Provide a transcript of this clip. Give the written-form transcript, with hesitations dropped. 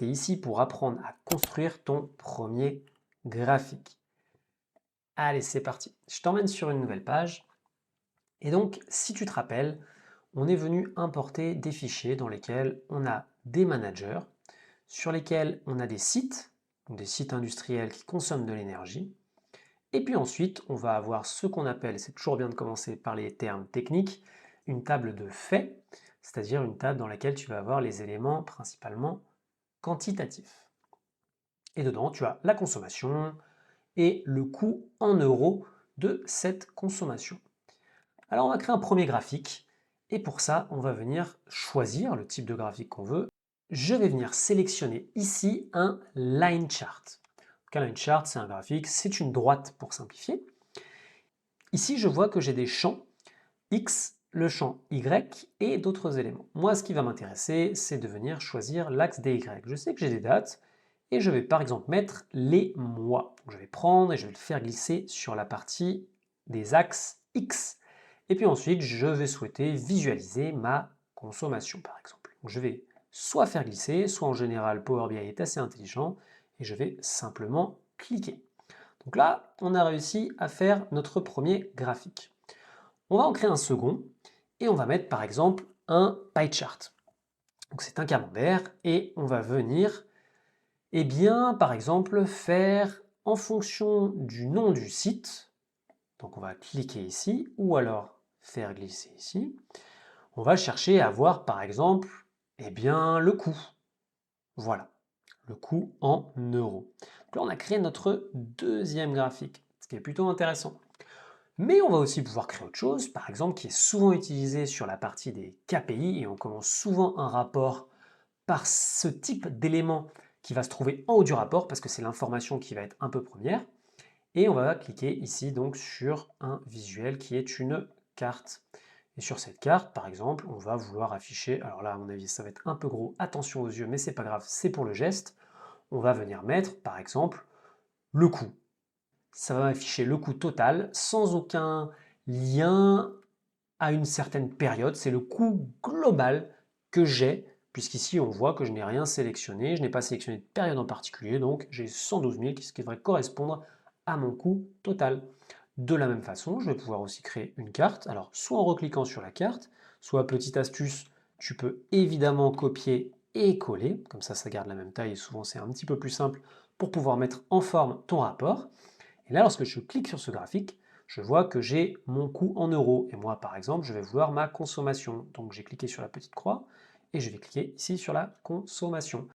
tu es ici pour apprendre à construire ton premier graphique. Allez, c'est parti. Je t'emmène sur une nouvelle page. Et donc, si tu te rappelles, on est venu importer des fichiers dans lesquels on a des managers, sur lesquels on a des sites, donc des sites industriels qui consomment de l'énergie. Et puis ensuite, on va avoir ce qu'on appelle, c'est toujours bien de commencer par les termes techniques, une table de faits, c'est-à-dire une table dans laquelle tu vas avoir les éléments principalement quantitatifs. Et dedans, tu as la consommation et le coût en euros de cette consommation. Alors on va créer un premier graphique et pour ça, on va venir choisir le type de graphique qu'on veut. Je vais venir sélectionner ici un line chart. Un line chart, c'est un graphique, c'est une droite pour simplifier. Ici, je vois que j'ai des champs X, le champ Y et d'autres éléments. Moi, ce qui va m'intéresser, c'est de venir choisir l'axe des Y. Je sais que j'ai des dates et je vais par exemple mettre les mois. Donc, je vais prendre et je vais le faire glisser sur la partie des axes X. Et puis ensuite, je vais souhaiter visualiser ma consommation par exemple. Donc, je vais soit faire glisser, soit en général Power BI est assez intelligent et je vais simplement cliquer. Donc là, on a réussi à faire notre premier graphique. On va en créer un second et on va mettre par exemple un pie chart. Donc c'est un camembert et on va venir, eh bien, par exemple, faire en fonction du nom du site. Donc on va cliquer ici ou alors faire glisser ici. On va chercher à voir par exemple, eh bien, le coût. Voilà, le coût en euros. Donc là, on a créé notre deuxième graphique, ce qui est plutôt intéressant. Mais on va aussi pouvoir créer autre chose, par exemple, qui est souvent utilisé sur la partie des KPI, et on commence souvent un rapport par ce type d'élément qui va se trouver en haut du rapport, parce que c'est l'information qui va être un peu première. Et on va cliquer ici donc sur un visuel qui est une carte. Et sur cette carte, par exemple, on va vouloir afficher, alors là à mon avis ça va être un peu gros, attention aux yeux, mais c'est pas grave, c'est pour le geste. On va venir mettre, par exemple, le coût. Ça va m'afficher le coût total sans aucun lien à une certaine période. C'est le coût global que j'ai, puisqu'ici on voit que je n'ai rien sélectionné, je n'ai pas sélectionné de période en particulier, donc j'ai 112 000, ce qui devrait correspondre à mon coût total. De la même façon, je vais pouvoir aussi créer une carte, alors soit en recliquant sur la carte, soit petite astuce, tu peux évidemment copier et coller, comme ça garde la même taille et souvent c'est un petit peu plus simple pour pouvoir mettre en forme ton rapport. Et là, lorsque je clique sur ce graphique, je vois que j'ai mon coût en euros. Et moi, par exemple, je vais vouloir ma consommation. Donc j'ai cliqué sur la petite croix et je vais cliquer ici sur la consommation.